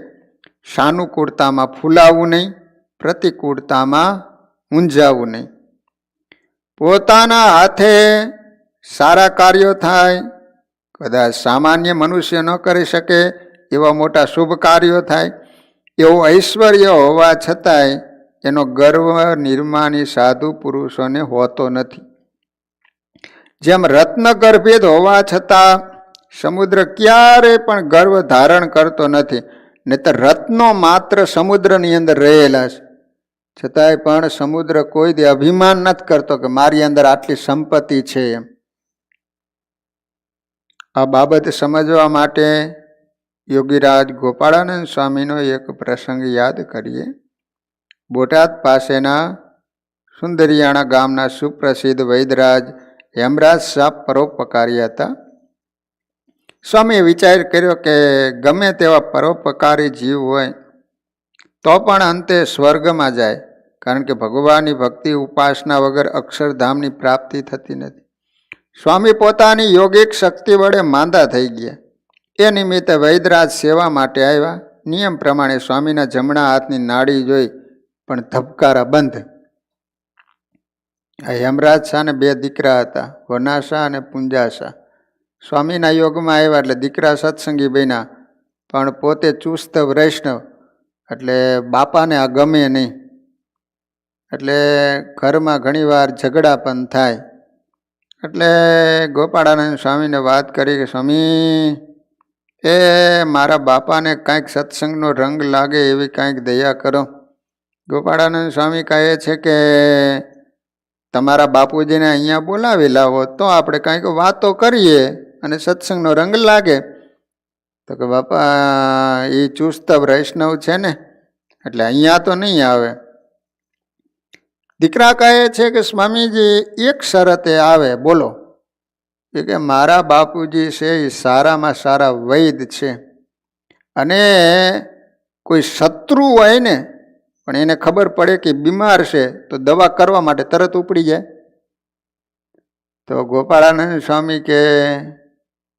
સાનુકૂળતામાં ફૂલાવવું નહીં, પ્રતિકૂળતામાં ઊંઝાવવું નહીં. પોતાના હાથે સારા કાર્યો થાય, કદાચ સામાન્ય મનુષ્ય ન કરી શકે એવા મોટા શુભ કાર્યો થાય, એવું ઐશ્વર્ય હોવા છતાંય એનો ગર્વ નિર્માની સાધુ પુરુષોને હોતો નથી. જેમ રત્ન ગર્ભેદ હોવા છતાં સમુદ્ર ક્યારેય પણ ગર્વ ધારણ કરતો નથી, નહીંતર રત્નો માત્ર સમુદ્રની અંદર રહેલા છે, છતાંય પણ સમુદ્ર કોઈ દી અભિમાન નથી કરતો કે મારી અંદર આટલી સંપત્તિ છે એમ. આ બાબત સમજવા માટે યોગીરાજ ગોપાળાનંદ સ્વામીનો એક પ્રસંગ યાદ કરીએ. બોટાદ પાસેના સુંદરિયાણા ગામના સુપ્રસિદ્ધ વૈદરાજ હેમરાજ શાહ પરોપકારી હતા. સ્વામીએ વિચાર કર્યો કે ગમે તેવા પરોપકારી જીવ હોય તો પણ અંતે સ્વર્ગમાં જાય, કારણ કે ભગવાનની ભક્તિ ઉપાસના વગર અક્ષરધામની પ્રાપ્તિ થતી નથી. સ્વામી પોતાની યોગિક શક્તિ વડે માંદા થઈ ગયા. એ નિમિત્તે વૈદરાજ સેવા માટે આવ્યા. નિયમ પ્રમાણે સ્વામીના જમણા હાથની નાડી જોઈ પણ ધબકારા બંધ. હેમરાજ શાહને 2 દીકરા હતા, વનાશાહ અને પુંજાશાહ. સ્વામીના યોગમાં આવ્યા એટલે દીકરા સત્સંગી બન્યા, પણ પોતે ચુસ્ત વૈષ્ણવ એટલે બાપાને આ ગમે નહીં. એટલે ઘરમાં ઘણીવાર ઝઘડા પણ થાય. એટલે ગોપાળાનંદ સ્વામીને વાત કરી કે સ્વામી, એ મારા બાપાને કાંઈક સત્સંગનો રંગ લાગે એવી કાંઈક દયા કરો. ગોપાળાનંદ સ્વામી કહે છે કે તમારા બાપુજીને અહીંયા બોલાવી લાવો તો આપણે કાંઈક વાતો કરીએ અને સત્સંગનો રંગ લાગે. તો કે બાપા એ ચુસ્ત વૈષ્ણવ છે ને, એટલે અહીંયા તો નહીં આવે. દીકરા કહે છે કે સ્વામીજી એક શરતે આવે, બોલો. એ કે મારા બાપુજી છે એ સારામાં સારા વૈદ છે, અને કોઈ શત્રુ હોય ને પણ એને ખબર પડે કે બીમાર છે તો દવા કરવા માટે તરત ઉપડી જાય. તો ગોપાળાનંદ સ્વામી કે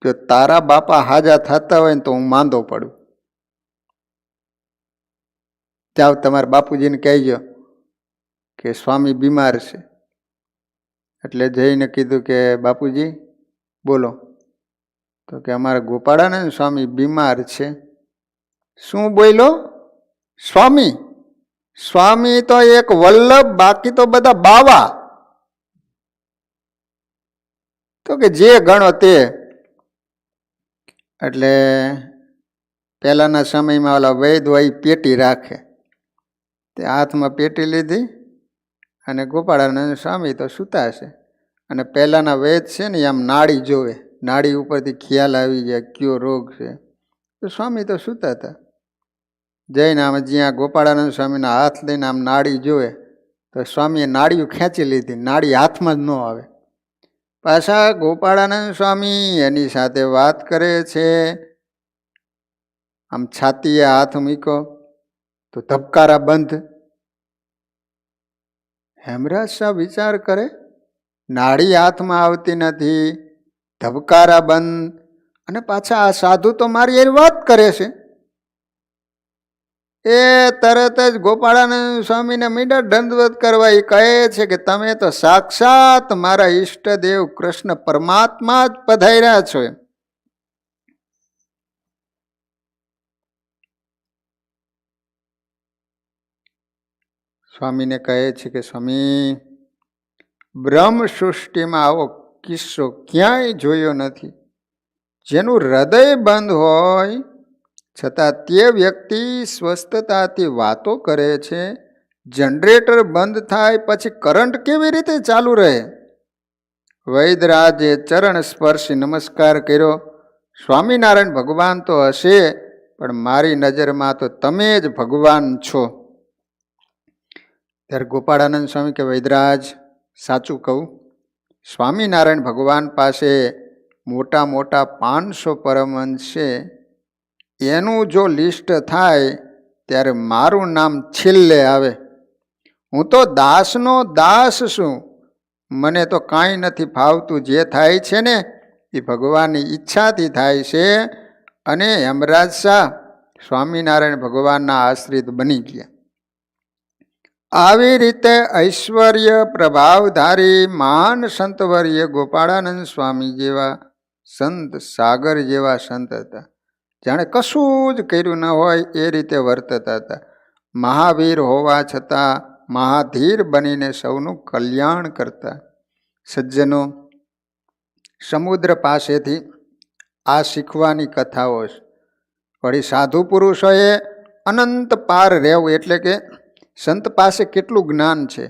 જો તારા બાપા હાજા થતા હોય ને તો હું માંદો પડું. જાઓ તમારા બાપુજીને કહેજો કે સ્વામી બીમાર છે. એટલે જઈને કીધું કે બાપુજી બોલો. તો કે અમારા ગોપાળાનંદ સ્વામી બીમાર છે. શું બોલો? સ્વામી? સ્વામી તો એક વલ્લભ, બાકી તો બધા બાવા. તો કે જે ગણો તે. એટલે પહેલાના સમયમાં ઓલા વૈદ હોય પેટી રાખે, તે હાથમાં પેટી લીધી અને ગોપાળાનંદ સ્વામી તો સૂતા છે. અને પહેલાંના વૈદ છે ને આમ નાડી જોવે, નાડી ઉપરથી ખ્યાલ આવી જાય કયો રોગ છે. તો સ્વામી તો સૂતા હતા. જઈને આમ જ્યાં ગોપાળાનંદ સ્વામીના હાથ લઈને આમ નાડી જોવે તો સ્વામીએ નાડીઓ ખેંચી લીધી, નાડી હાથમાં જ ન આવે. પાછા ગોપાળાનંદ સ્વામી એની સાથે વાત કરે છે. આમ છાતીએ હાથ મૂક્યો તો ધબકારા બંધ. હેમરાજ શાહ વિચાર કરે, નાડી હાથમાં આવતી નથી, ધબકારા બંધ, અને પાછા આ સાધુ તો મારી એ વાત કરે છે. એ તરત જ ગોપાળાનંદ સ્વામીને મીડા દંડવત કરવા એ કહે છે કે તમે તો સાક્ષાત મારા ઈષ્ટદેવ કૃષ્ણ પરમાત્મા જ પધાર્યા છો. સ્વામીને કહે છે કે સ્વામી, બ્રહ્મ સૃષ્ટિમાં આવો કિસ્સો ક્યાંય જોયો નથી. જેનું હૃદય બંધ હોય છતાં તે વ્યક્તિ સ્વસ્થતાથી વાતો કરે છે. જનરેટર બંધ થાય પછી કરંટ કેવી રીતે ચાલુ રહે? વૈદરાજે ચરણ સ્પર્શી નમસ્કાર કર્યો. સ્વામિનારાયણ ભગવાન તો હશે, પણ મારી નજરમાં તો તમે જ ભગવાન છો. ત્યારે ગોપાળાનંદ સ્વામી કે વૈદરાજ, સાચું કહું, સ્વામિનારાયણ ભગવાન પાસે મોટા મોટા 500 પરમહંસ છે. એનું જો લિસ્ટ થાય ત્યારે મારું નામ છેલ્લે આવે. હું તો દાસનો દાસ છું, મને તો કાંઈ નથી ફાવતું. જે થાય છે ને એ ભગવાનની ઈચ્છાથી થાય છે. અને યમરાજ શાહ સ્વામિનારાયણ ભગવાનના આશ્રિત બની ગયા. આવી રીતે ઐશ્વર્ય પ્રભાવધારી મહાન સંતવર્ય ગોપાળાનંદ સ્વામી જેવા સંત, સાગર જેવા સંત હતા. જાણે કશું જ કર્યું ન હોય એ રીતે વર્તતા હતા. મહાવીર હોવા છતાં મહાધીર બનીને સૌનું કલ્યાણ કરતા. સજ્જનો, સમુદ્ર પાસેથી આ શીખવાની કથાઓ છે. વળી સાધુ પુરુષોએ અનંત પાર રહેવું એટલે કે સંત પાસે કેટલું જ્ઞાન છે,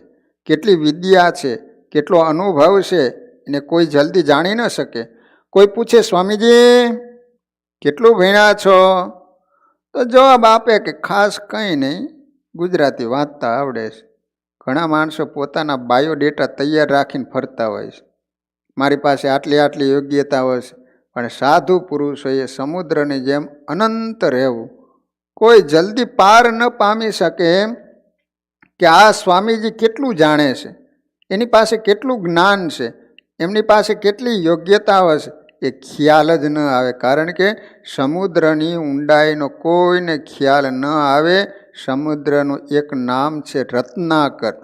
કેટલી વિદ્યા છે, કેટલો અનુભવ છે, એને કોઈ જલ્દી જાણી ન શકે. કોઈ પૂછે, સ્વામીજી કેટલું ભણ્યા છો? તો જવાબ આપે કે ખાસ કંઈ નહીં, ગુજરાતી વાંચતા આવડે છે. ઘણા માણસો પોતાના બાયોડેટા તૈયાર રાખીને ફરતા હોય છે, મારી પાસે આટલી આટલી યોગ્યતાઓ છે. પણ સાધુ પુરુષોએ સમુદ્રની જેમ અનંત રહેવું. કોઈ જલ્દી પાર ન પામી શકે એમ કે આ સ્વામીજી કેટલું જાણે છે, એની પાસે કેટલું જ્ઞાન છે, એમની પાસે કેટલી યોગ્યતાઓ છે, એ ખ્યાલ જ ન આવે. કારણ કે સમુદ્રની ઊંડાઈનો કોઈને ખ્યાલ ન આવે. સમુદ્રનું એક નામ છે રત્નાકર.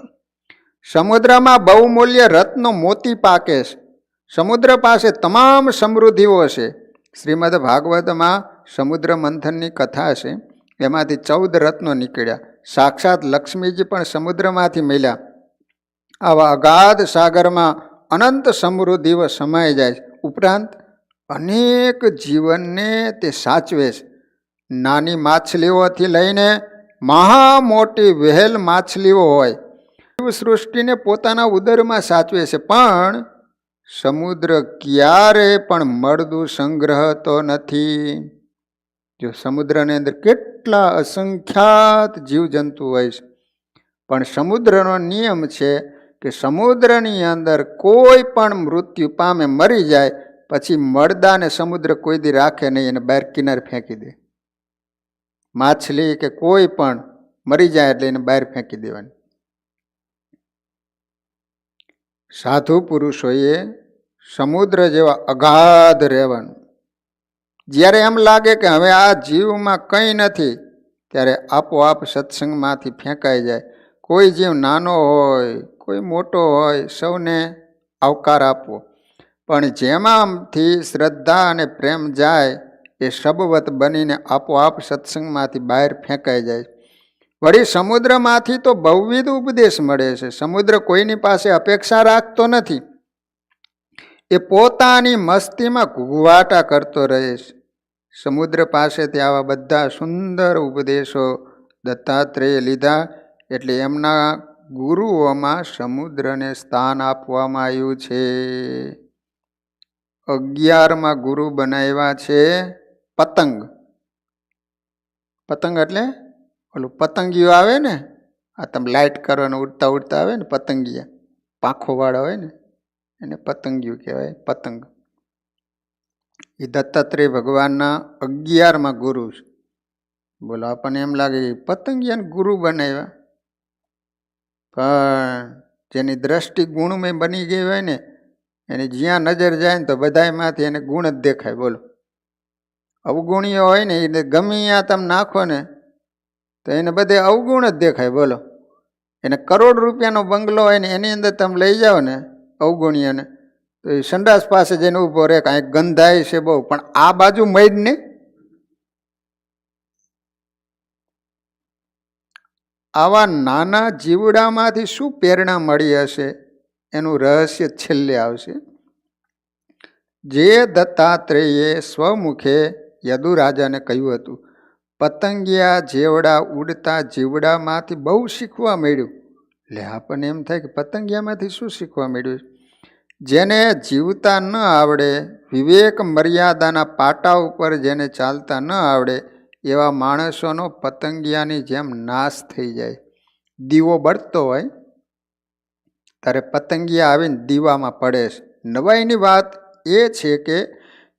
સમુદ્રમાં બહુમૂલ્ય રત્નો મોતી પાકે છે. સમુદ્ર પાસે તમામ સમૃદ્ધિઓ છે. શ્રીમદ ભાગવતમાં સમુદ્ર મંથનની કથા છે. એમાંથી 14 રત્નો નીકળ્યા. સાક્ષાત લક્ષ્મીજી પણ સમુદ્રમાંથી મળ્યા. આવા અગાધ સાગરમાં અનંત સમૃદ્ધિઓ સમાઈ જાય છે. ઉપરાંત અનેક જીવનને તે સાચવે છે. નાની માછલીઓથી લઈને મહા મોટી વહેલ માછલીઓ હોય, સૃષ્ટિને પોતાના ઉદરમાં સાચવે છે. પણ સમુદ્ર ક્યારે પણ મળદું સંગ્રહતો નથી. જો સમુદ્રની અંદર કેટલા અસંખ્યાત જીવજંતુ હોય છે, પણ સમુદ્રનો નિયમ છે કે સમુદ્રની અંદર કોઈ પણ મૃત્યુ પામે, મરી જાય પછી મળદાને સમુદ્ર કોઈ દી રાખે નહીં, એને બહાર કિનારે ફેંકી દે. માછલી કે કોઈ પણ મરી જાય એટલે એને બહાર ફેંકી દેવાની. સાધુ પુરુષોએ સમુદ્ર જેવા અગાધ રહેવાનું. જ્યારે એમ લાગે કે હવે આ જીવમાં કંઈ નથી, ત્યારે આપોઆપ સત્સંગમાંથી ફેંકાઈ જાય. કોઈ જીવ નાનો હોય, કોઈ મોટો હોય, સૌને આવકાર આપવો. પણ જેમાંથી શ્રદ્ધા અને પ્રેમ જાય એ શબવત બનીને આપોઆપ સત્સંગમાંથી બહાર ફેંકાઈ જાય. વળી સમુદ્રમાંથી તો બહુવિધ ઉપદેશ મળે છે. સમુદ્ર કોઈની પાસે અપેક્ષા રાખતો નથી. એ પોતાની મસ્તીમાં ઘૂઘવાટા કરતો રહે છે. સમુદ્ર પાસેથી આવા બધા સુંદર ઉપદેશો દત્તાત્રેય લીધા. એટલે એમના ગુરુઓમાં સમુદ્રને સ્થાન આપવામાં આવ્યું છે. 11માં ગુરુ બનાવ્યા છે પતંગ. પતંગ એટલે ઓલું પતંગિયું આવે ને, આ તમે લાઇટ કરવાનું ઉડતા ઉડતા આવે ને પતંગિયા, પાંખો વાળા હોય ને, એને પતંગિયું કહેવાય. પતંગ એ દત્તાત્રેય ભગવાનના 11માં ગુરુ છે. બોલો, આપણને એમ લાગે પતંગિયાને ગુરુ બનાવ્યા, પણ જેની દ્રષ્ટિ ગુણમય બની ગઈ હોય ને, એની જ્યાં નજર જાય ને તો બધાયમાંથી એને ગુણ જ દેખાય. બોલો, અવગુણીઓ હોય ને એને ગમે ત્યાં તમે નાખો ને તો એને બધે અવગુણ જ દેખાય. બોલો, એને કરોડ રૂપિયાનો બંગલો હોય ને એની અંદર તમે લઈ જાઓ ને અવગુણીઓને, તો એ સંડાસ પાસે જઈને ઊભો રહે, કાંઈક ગંધાય છે બહુ, પણ આ બાજુ મૈડ ને. આવા નાના જીવડામાંથી શું પ્રેરણા મળી હશે એનું રહસ્ય છેલ્લે આવશે. જે દત્તાત્રેયે સ્વમુખે યદુરાજાને કહ્યું હતું, પતંગિયા જેવડા ઉડતા જીવડામાંથી બહુ શીખવા મળ્યું. એટલે આપણને એમ થાય કે પતંગિયામાંથી શું શીખવા મળ્યું? જેને જીવતા ન આવડે, વિવેક મર્યાદાના પાટા ઉપર જેને ચાલતા ન આવડે, એવા માણસોનો પતંગિયાની જેમ નાશ થઈ જાય. દીવો બળતો હોય ત્યારે પતંગિયા આવીને દીવામાં પડે છે. નવાઈની વાત એ છે કે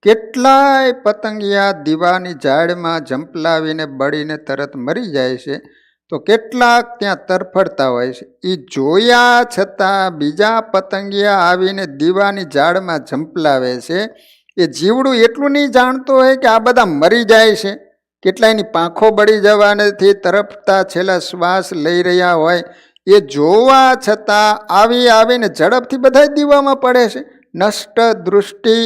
કેટલાય પતંગિયા દીવાની ઝાડમાં ઝંપલાવીને બળીને તરત મરી જાય છે. તો કેટલાક ત્યાં તરફડતા હોય છે. એ જોયા છતાં બીજા પતંગિયા આવીને દીવાની ઝાડમાં ઝંપલાવે છે. એ જીવડું એટલું નહીં જાણતો હોય કે આ બધા મરી જાય છે. કેટલાયની પાંખો બળી જવાથી તરફતા છેલ્લા શ્વાસ લઈ રહ્યા હોય, એ જોવા છતાં આવીને ઝડપથી બધા દીવામાં પડે છે. નષ્ટ દૃષ્ટિ,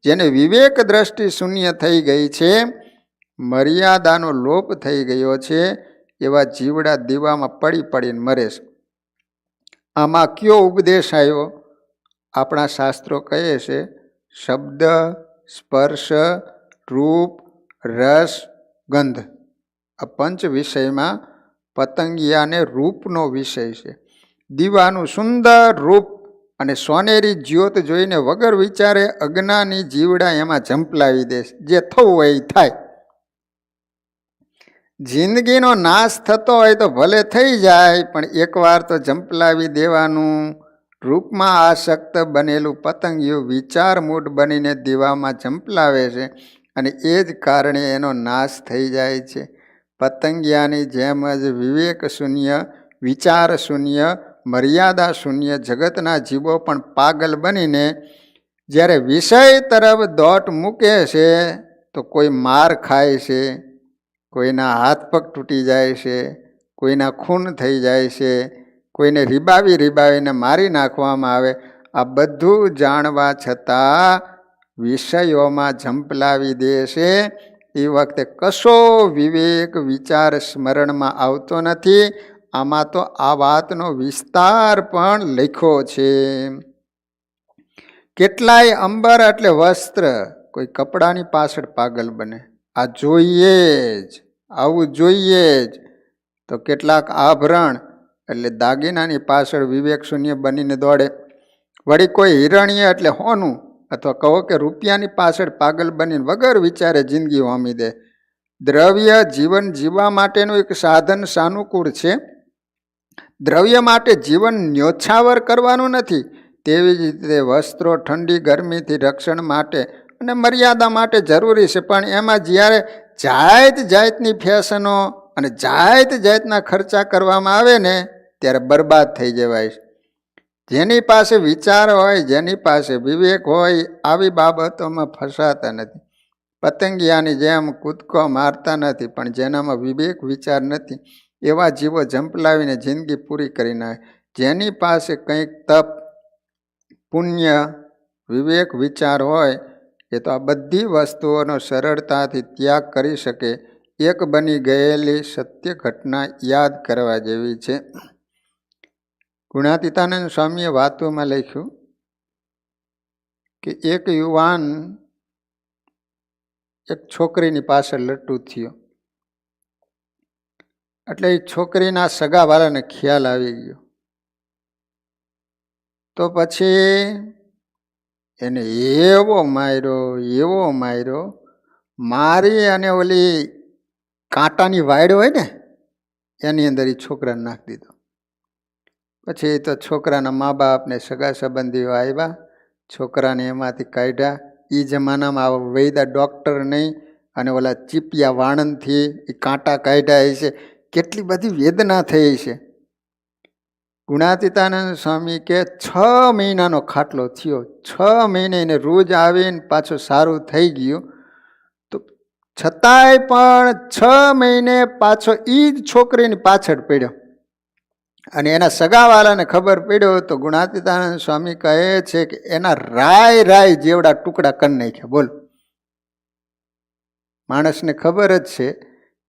જેને વિવેક દ્રષ્ટિ શૂન્ય થઈ ગઈ છે, મર્યાદાનો લોપ થઈ ગયો છે, એવા જીવડા દીવામાં પડી પડીને મરે છે. આમાં કયો ઉપદેશ આવ્યો? આપણા શાસ્ત્રો કહે છે શબ્દ, સ્પર્શ, રૂપ, રસ, ગંધ. આ પંચ વિષયમાં પતંગિયાને રૂપનો વિષય છે. દીવાનું સુંદર રૂપ અને સોનેરી જ્યોત જોઈને વગર વિચારે અજ્ઞાની જીવડા એમાં ઝંપલાવી દે. જે થવું હોય એ થાય. જિંદગીનો નાશ થતો હોય તો ભલે થઈ જાય, પણ એકવાર તો ઝંપલાવી દેવાનું. રૂપમાં આસક્ત બનેલું પતંગિયું વિચાર મૂઢ બનીને દીવામાં ઝંપલાવે છે અને એ જ કારણે એનો નાશ થઈ જાય છે. પતંગિયાની જેમ જ વિવેક શૂન્ય, વિચાર શૂન્ય, મર્યાદા શૂન્ય જગતના જીવો પણ પાગલ બનીને જ્યારે વિષય તરફ દોટ મૂકે છે તો કોઈ માર ખાય છે, કોઈના હાથ પગ તૂટી જાય છે, કોઈના ખૂન થઈ જાય છે, કોઈને રીબાવીને મારી નાખવામાં આવે. આ બધું જાણવા છતાં વિષયોમાં ઝંપલાવી દે છે. એ વખતે કશો વિવેક વિચાર સ્મરણમાં આવતો નથી. આમાં તો આ વાતનો વિસ્તાર પણ લખ્યો છે. કેટલાય અંબર એટલે વસ્ત્ર, કોઈ કપડાની પાછળ પાગલ બને. આ જોઈએ જ, આવું જોઈએ જ. તો કેટલાક આભરણ એટલે દાગીનાની પાછળ વિવેક શૂન્ય બનીને દોડે. વળી કોઈ હિરણ્ય એટલે હોનું અથવા કહો કે રૂપિયાની પાછળ પાગલ બનીને વગર વિચારે જિંદગી હોમી દે. દ્રવ્ય જીવન જીવવા માટેનું એક સાધન સાનુકૂળ છે. દ્રવ્ય માટે જીવન ન્યોછાવર કરવાનું નથી. તેવી જ રીતે વસ્ત્રો ઠંડી ગરમીથી રક્ષણ માટે અને મર્યાદા માટે જરૂરી છે. પણ એમાં જ્યારે જાતની ફેશનો અને જાતના ખર્ચા કરવામાં આવે ને ત્યારે બરબાદ થઈ જવાય છે. જેની પાસે વિચાર હોય, જેની પાસે વિવેક હોય, આવી બાબતોમાં ફસાતા નથી. પતંગિયાની જેમ કૂદકો મારતા નથી, પણ જેનામાં વિવેક વિચાર નથી એવા જીવો ઝંપલાવીને જિંદગી પૂરી કરી નાખે. જેની પાસે કંઈક તપ, પુણ્ય, વિવેક વિચાર હોય એ તો આ બધી વસ્તુઓનો સરળતાથી ત્યાગ કરી શકે. એક બની ગયેલી સત્ય ઘટના યાદ કરવા જેવી છે. ગુણાતીતાનંદ સ્વામીએ વાતોમાં લખ્યું કે એક યુવાન એક છોકરીની પાછળ લટ્ટુ થયો. એટલે એ છોકરીના સગાવાળાને ખ્યાલ આવી ગયો. તો પછી એને એવો માર્યો મારી અને ઓલી કાંટાની વાડ હોય ને એની અંદર એ છોકરાને નાખી દીધો. પછી તો છોકરાના મા બાપને સગા સંબંધીઓ આવ્યા, છોકરાને એમાંથી કાઢ્યા. એ જમાનામાં આવા વૈદા ડૉક્ટર નહીં અને ઓલા ચીપિયા વાણંદથી એ કાંટા કાઢ્યા છે. કેટલી બધી વેદના થઈ છે. ગુણાતીતાનંદ સ્વામી કે 6 મહિનાનો ખાટલો થયો. 6 મહિને એને રોજ આવીને પાછું સારું થઈ ગયું. તો છતાંય પણ 6 મહિને પાછો એ જ છોકરીની પાછળ પડ્યો. અને એના સગાવાલાને ખબર પડ્યો તો ગુણાતીતાનંદ સ્વામી કહે છે કે એના રાય જેવડા ટુકડા કરી નાખ્યા. બોલ, માણસને ખબર જ છે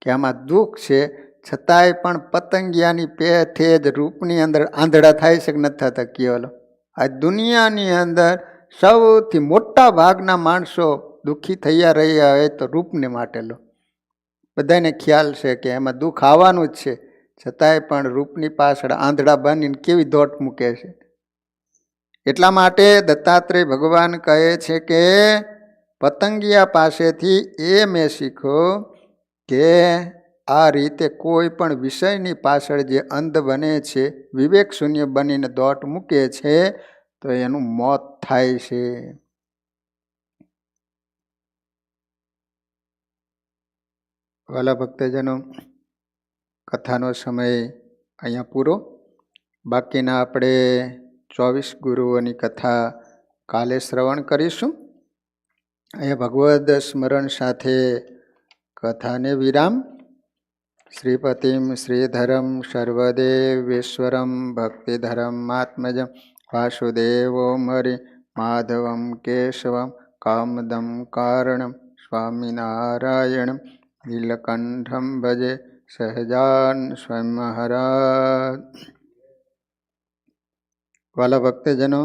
કે આમાં દુઃખ છે, છતાંય પણ પતંગિયાની પેઠે જ રૂપની અંદર આંધળા થાય છે કે નથી થતા? કેવલો આ દુનિયાની અંદર સૌથી મોટા ભાગના માણસો દુઃખી થયા રહ્યા હોય તો રૂપને માટે લો. બધાને ખ્યાલ છે કે એમાં દુઃખ આવવાનું જ છે, છતાંય પણ રૂપની પાછળ આંધળા બનીને કેવી દોટ મૂકે છે. એટલા માટે દત્તાત્રેય ભગવાન કહે છે કે પતંગિયા પાસેથી એ મેં શીખો કે આ રીતે કોઈ પણ વિષયની પાછળ જે અંધ બને છે, વિવેક શૂન્ય બનીને દોટ મૂકે છે, તો એનું મોત થાય છે. વાલા ભક્તજનો, કથાનો સમય અહીંયા પૂરો. બાકીના આપણે 24 ગુરુઓની કથા કાલે શ્રવણ કરીશું. અહીંયા ભગવદ સ્મરણ સાથે કથાને વિરામ. શ્રીપતિમ શ્રીધરમ સર્વદેવેશ્વરમ ભક્તિધરમાત્મજમ વાસુદેવો મરી માધવમ કેશવમ કામદમ કારણમ સ્વામિનારાયણમ નીલકંઠમ ભજે સહજાન સ્વયં મહારાજ. વાલા ભક્તજનો,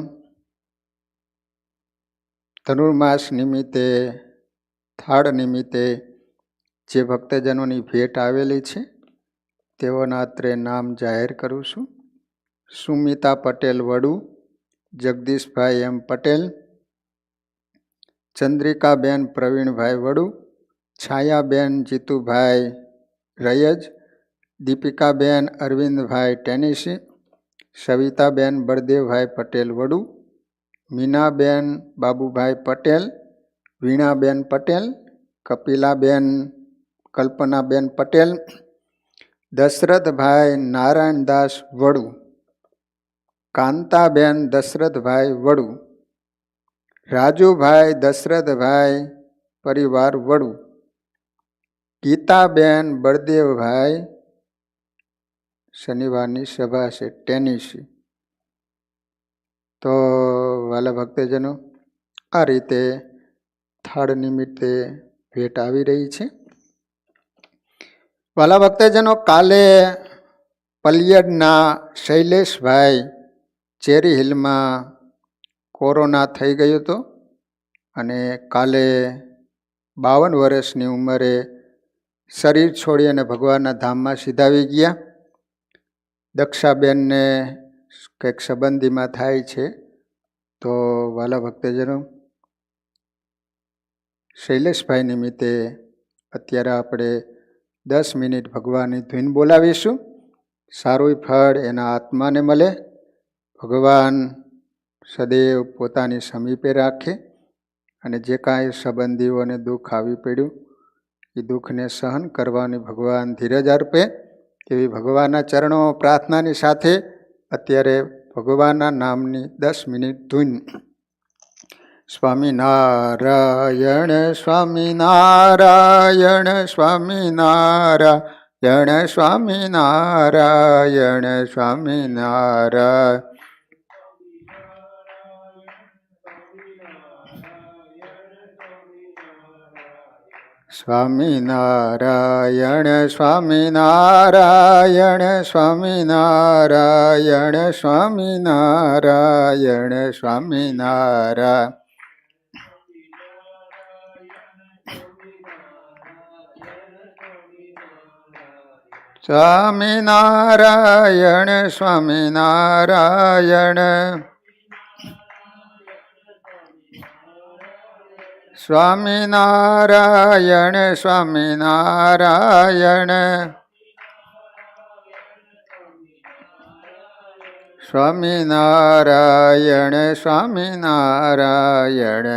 ધનુર્માસ નિમિત્તે, થાળ નિમિત્તે જે ભક્તજનોની ભેટ આવેલી છે તેઓના અત્રે નામ જાહેર કરું છું. સુમિતા પટેલ વડુ, જગદીશભાઈ એમ પટેલ, ચંદ્રિકાબેન પ્રવીણભાઈ વડુ, છાયાબેન જીતુભાઈ રૈયજ, દીપિકાબેન અરવિંદભાઈ ટેનિસી, સવિતાબેન બળદેવભાઈ પટેલ વડુ, મીનાબેન બાબુભાઈ પટેલ, વીણાબેન પટેલ, કપિલાબેન કલ્પનાબેન પટેલ, દશરથભાઈ નારાયણદાસ વડુ, કાંતાબેન દશરથભાઈ વડુ, રાજુભાઈ દશરથભાઈ પરિવાર વડુ, ગીતાબેન બળદેવભાઈ, શનિવારની સભા છે ટેનિસી. તો વાલા ભક્તજનો, આ રીતે થાળ નિમિત્તે ભેટ આવી રહી છે. વાલા ભક્તજનો, કાલે પલિયડના શૈલેષભાઈ ચેરી હિલમાં કોરોના થઈ ગયો હતો અને કાલે 52 વર્ષની ઉંમરે શરીર છોડી અને ભગવાનના ધામમાં સીધાવી ગયા. દક્ષાબેનને કંઈક સંબંધીમાં થાય છે. તો વાલા ભક્તજનો, શૈલેષભાઈ નિમિત્તે અત્યારે આપણે 10 મિનિટ ભગવાનની ધૂન બોલાવીશું. સારું ફળ એના આત્માને મળે. ભગવાન સદૈવ પોતાની સમીપે રાખે અને જે કાંઈ સંબંધીઓને દુઃખ આવી પડ્યું એ દુઃખને સહન કરવાની ભગવાન ધીરજ અર્પે એવી ભગવાનના ચરણો પ્રાર્થનાની સાથે અત્યારે ભગવાનના નામની 10 મિનિટ ધૂન. સ્વામિનારાયણ સ્વામિનારાયણ સ્વામિનારાયણ સ્વામિનારાયણ સ્વામિનારાયણ. સ્વામિનારાયણ સ્વામિનારાયણ સ્વામિનારાયણ સ્વામિનારાયણ સ્વામિનારાયણ. સ્વામિનારાયણ સ્વામિનારાયણ સ્વામિનારાયણ સ્વામિનારાયણ સ્વામિનારાયણ સ્વામિનારાયણ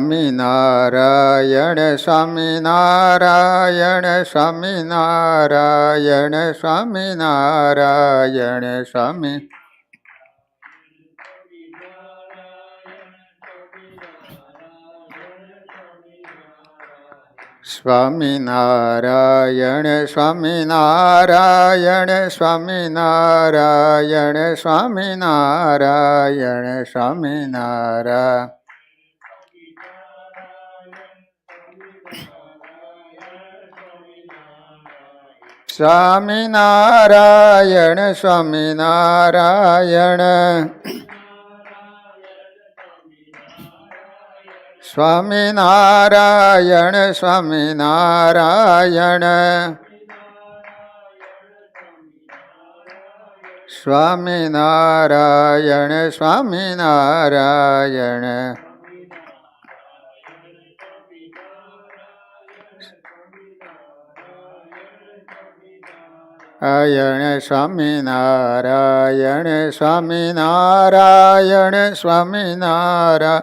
સ્વામિનારાયણ સ્વામિનારાયણ સ્વામિનારાયણ સ્વામિનારાયણ સ્વામી. સ્વામિનારાયણ સ્વામિનારાયણ સ્વામિનારાયણ સ્વામિનારાયણ સ્વામિનારાયણ. સ્વામિનારાયણ સ્વામિનારાયણ સ્વામિનારાયણ સ્વામિનારાયણ સ્વામિનારાયણ સ્વામિનારાયણ આયણ સ્વામિનારાયણ સ્વામિનારાયણ સ્વામિનારાયણ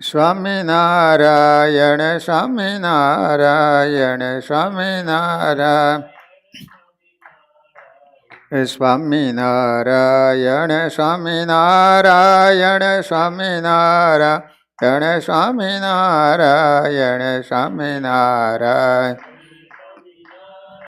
સ્વામિનારાયણ સ્વામિનારાયણ સ્વામિનારાયણ સ્વામિનારાયણ સ્વામિનારાયણ સ્વામિનારાયણ સ્વામિનારાયણ સ્વામિનારાયણ